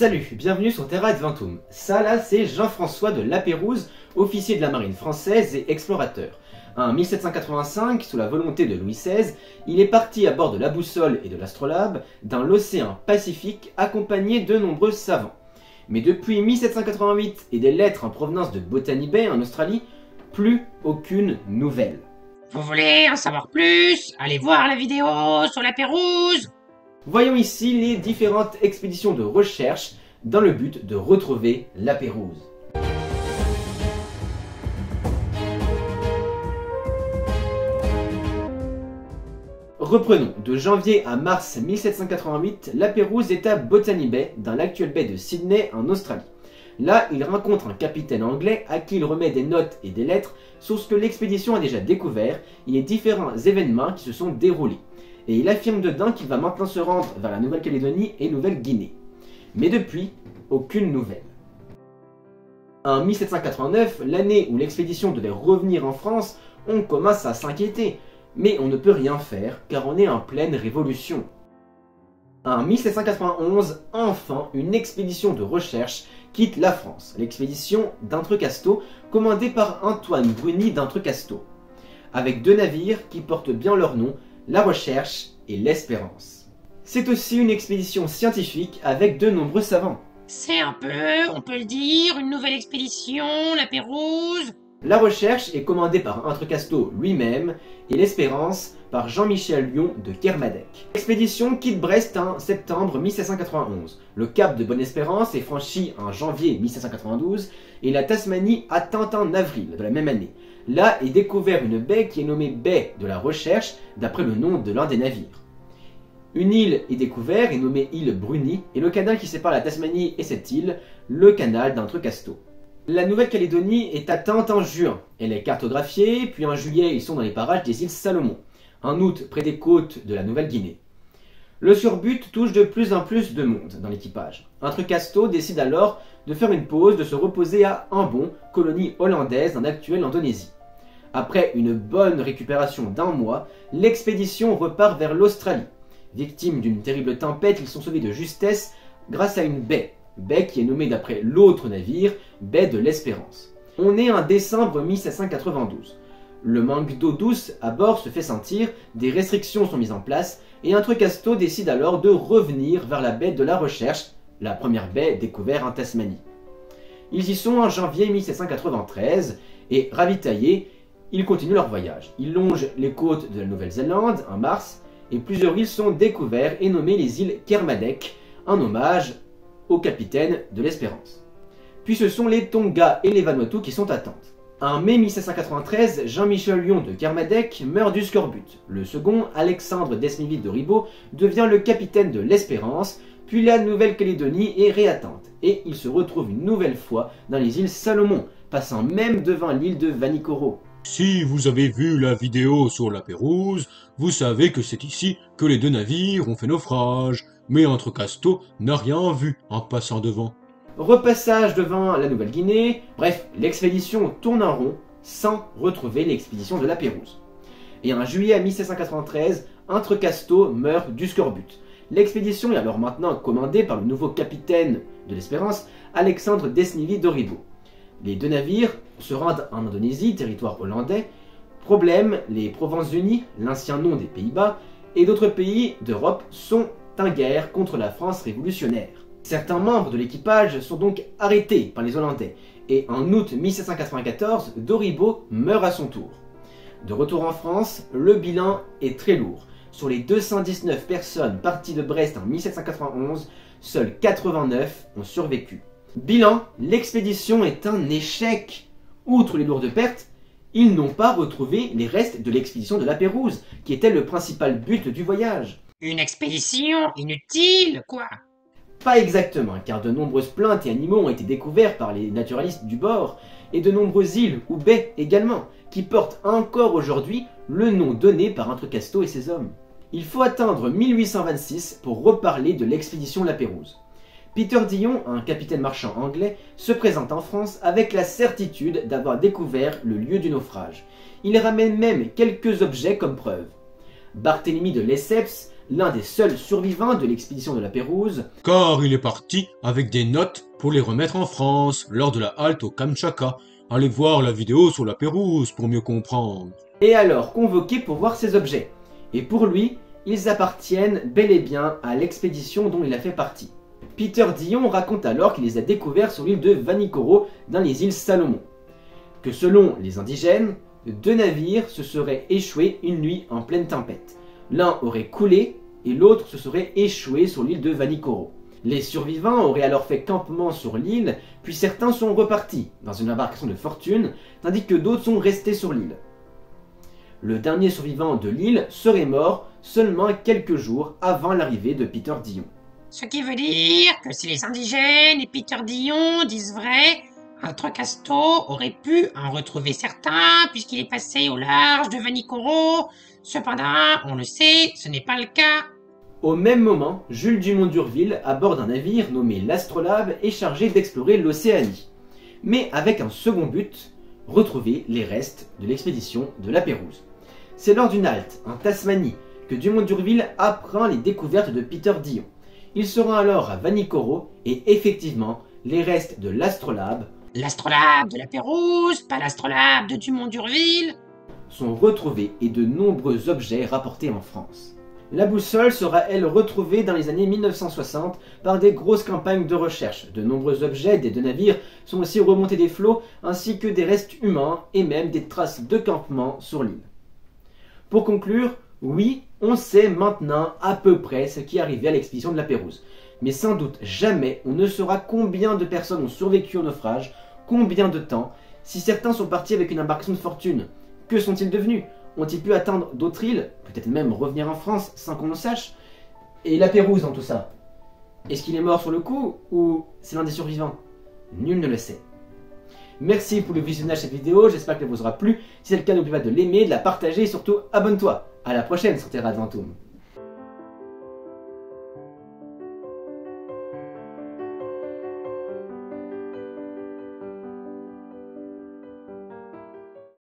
Salut, bienvenue sur Terra Adventum. Ça là, c'est Jean-François de La Pérouse, officier de la marine française et explorateur. En 1785, sous la volonté de Louis XVI, il est parti à bord de la boussole et de l'astrolabe dans l'océan Pacifique accompagné de nombreux savants. Mais depuis 1788 et des lettres en provenance de Botany Bay en Australie, plus aucune nouvelle. Vous voulez en savoir plus? Allez voir la vidéo sur La Pérouse. Voyons ici les différentes expéditions de recherche dans le but de retrouver La Pérouse. Reprenons, de janvier à mars 1788, La Pérouse est à Botany Bay, dans l'actuelle baie de Sydney en Australie. Là, il rencontre un capitaine anglais à qui il remet des notes et des lettres sur ce que l'expédition a déjà découvert et les différents événements qui se sont déroulés. Et il affirme dedans qu'il va maintenant se rendre vers la Nouvelle-Calédonie et Nouvelle-Guinée. Mais depuis, aucune nouvelle. En 1789, l'année où l'expédition devait revenir en France, on commence à s'inquiéter. Mais on ne peut rien faire, car on est en pleine révolution. En 1791, enfin, une expédition de recherche quitte la France, l'expédition d'Entrecasteaux, commandée par Antoine Bruni d'Entrecasteaux, avec deux navires qui portent bien leur nom, La Recherche et l'Espérance. C'est aussi une expédition scientifique avec de nombreux savants. C'est un peu, on peut le dire, une nouvelle expédition, La Pérouse. La Recherche est commandée par Entrecasteaux lui-même et l'Espérance par Jean-Michel Lion de Kermadec. L'expédition quitte Brest en septembre 1791. Le cap de Bonne-Espérance est franchi en janvier 1792 et la Tasmanie atteint en avril de la même année. Là est découvert une baie qui est nommée baie de la Recherche d'après le nom de l'un des navires. Une île est découverte et nommée île Bruni et le canal qui sépare la Tasmanie et cette île, le canal d'Entrecasteaux. La Nouvelle-Calédonie est atteinte en juin. Elle est cartographiée, puis en juillet ils sont dans les parages des îles Salomon. En août, près des côtes de la Nouvelle-Guinée. Le surbut touche de plus en plus de monde dans l'équipage. Entrecasteaux décide alors de faire une pause, de se reposer à Ambon, colonie hollandaise en actuelle Indonésie. Après une bonne récupération d'un mois, l'expédition repart vers l'Australie. Victimes d'une terrible tempête, ils sont sauvés de justesse grâce à une baie qui est nommée d'après l'autre navire, baie de l'Espérance. On est en décembre 1792. Le manque d'eau douce à bord se fait sentir, des restrictions sont mises en place et Entrecasteaux décide alors de revenir vers la baie de la Recherche, la première baie découverte en Tasmanie. Ils y sont en janvier 1793 et ravitaillés, ils continuent leur voyage. Ils longent les côtes de la Nouvelle-Zélande en mars et plusieurs îles sont découvertes et nommées les îles Kermadec en hommage au capitaine de l'Espérance. Puis ce sont les Tonga et les Vanuatu qui sont atteintes. En mai 1793, Jean-Michel Lion de Kermadec meurt du scorbut. Le second, Alexandre Desniville de Ribot, devient le capitaine de l'Espérance, puis la Nouvelle-Calédonie est réatteinte, et il se retrouve une nouvelle fois dans les îles Salomon, passant même devant l'île de Vanikoro. Si vous avez vu la vidéo sur La Pérouse, vous savez que c'est ici que les deux navires ont fait naufrage, mais Entrecasteaux n'a rien vu en passant devant. Repassage devant la Nouvelle-Guinée, bref, l'expédition tourne en rond sans retrouver l'expédition de La Pérouse. Et en juillet 1793, Entrecasteaux meurt du scorbut. L'expédition est alors maintenant commandée par le nouveau capitaine de l'Espérance, Alexandre Desniville de Ribot. Les deux navires se rendent en Indonésie, territoire hollandais. Problème, les Provinces-Unies, l'ancien nom des Pays-Bas, et d'autres pays d'Europe sont en guerre contre la France révolutionnaire. Certains membres de l'équipage sont donc arrêtés par les Hollandais, et en août 1794, de Ribot meurt à son tour. De retour en France, le bilan est très lourd. Sur les 219 personnes parties de Brest en 1791, seules 89 ont survécu. Bilan, l'expédition est un échec. Outre les lourdes pertes, ils n'ont pas retrouvé les restes de l'expédition de La Pérouse, qui était le principal but du voyage. Une expédition inutile, quoi. Pas exactement, car de nombreuses plantes et animaux ont été découverts par les naturalistes du bord, et de nombreuses îles ou baies également, qui portent encore aujourd'hui le nom donné par Entrecasteaux et ses hommes. Il faut attendre 1826 pour reparler de l'expédition La Pérouse. Peter Dillon, un capitaine marchand anglais, se présente en France avec la certitude d'avoir découvert le lieu du naufrage. Il ramène même quelques objets comme preuve. Barthélemy de Lesseps l'un des seuls survivants de l'expédition de la Pérouse, car il est parti avec des notes pour les remettre en France lors de la halte au Kamtchatka. Allez voir la vidéo sur la Pérouse pour mieux comprendre. est alors convoqué pour voir ces objets. Et pour lui, ils appartiennent bel et bien à l'expédition dont il a fait partie. Peter Dillon raconte alors qu'il les a découverts sur l'île de Vanikoro dans les îles Salomon. Que selon les indigènes, 2 navires se seraient échoués une nuit en pleine tempête. L'un aurait coulé et l'autre se serait échoué sur l'île de Vanikoro. Les survivants auraient alors fait campement sur l'île, puis certains sont repartis dans une embarcation de fortune, tandis que d'autres sont restés sur l'île. Le dernier survivant de l'île serait mort seulement quelques jours avant l'arrivée de Peter Dillon. Ce qui veut dire que si les indigènes et Peter Dillon disent vrai, Entrecasteaux aurait pu en retrouver certains puisqu'il est passé au large de Vanikoro. Cependant, on le sait, ce n'est pas le cas. Au même moment, Jules Dumont d'Urville, à bord d'un navire nommé l'Astrolabe, est chargé d'explorer l'Océanie. Mais avec un second but, retrouver les restes de l'expédition de la Pérouse. C'est lors d'une halte en Tasmanie que Dumont d'Urville apprend les découvertes de Peter Dillon. Il se rend alors à Vanikoro et effectivement, les restes de l'Astrolabe, L'astrolabe de la Pérouse, pas l'astrolabe de Dumont d'Urville, sont retrouvés et de nombreux objets rapportés en France. La boussole sera elle retrouvée dans les années 1960 par des grosses campagnes de recherche. De nombreux objets des 2 navires sont aussi remontés des flots ainsi que des restes humains et même des traces de campement sur l'île. Pour conclure, oui, on sait maintenant à peu près ce qui est arrivé à l'expédition de la Pérouse. Mais sans doute jamais on ne saura combien de personnes ont survécu au naufrage, combien de temps, si certains sont partis avec une embarcation de fortune. Que sont-ils devenus? Ont-ils pu atteindre d'autres îles? Peut-être même revenir en France sans qu'on le sache? Et la Pérouse dans tout ça? Est-ce qu'il est mort sur le coup ou c'est l'un des survivants? Nul ne le sait. Merci pour le visionnage de cette vidéo, j'espère qu'elle vous aura plu. Si c'est le cas, n'oublie pas de l'aimer, de la partager et surtout abonne-toi. A la prochaine sur Terra Adventum.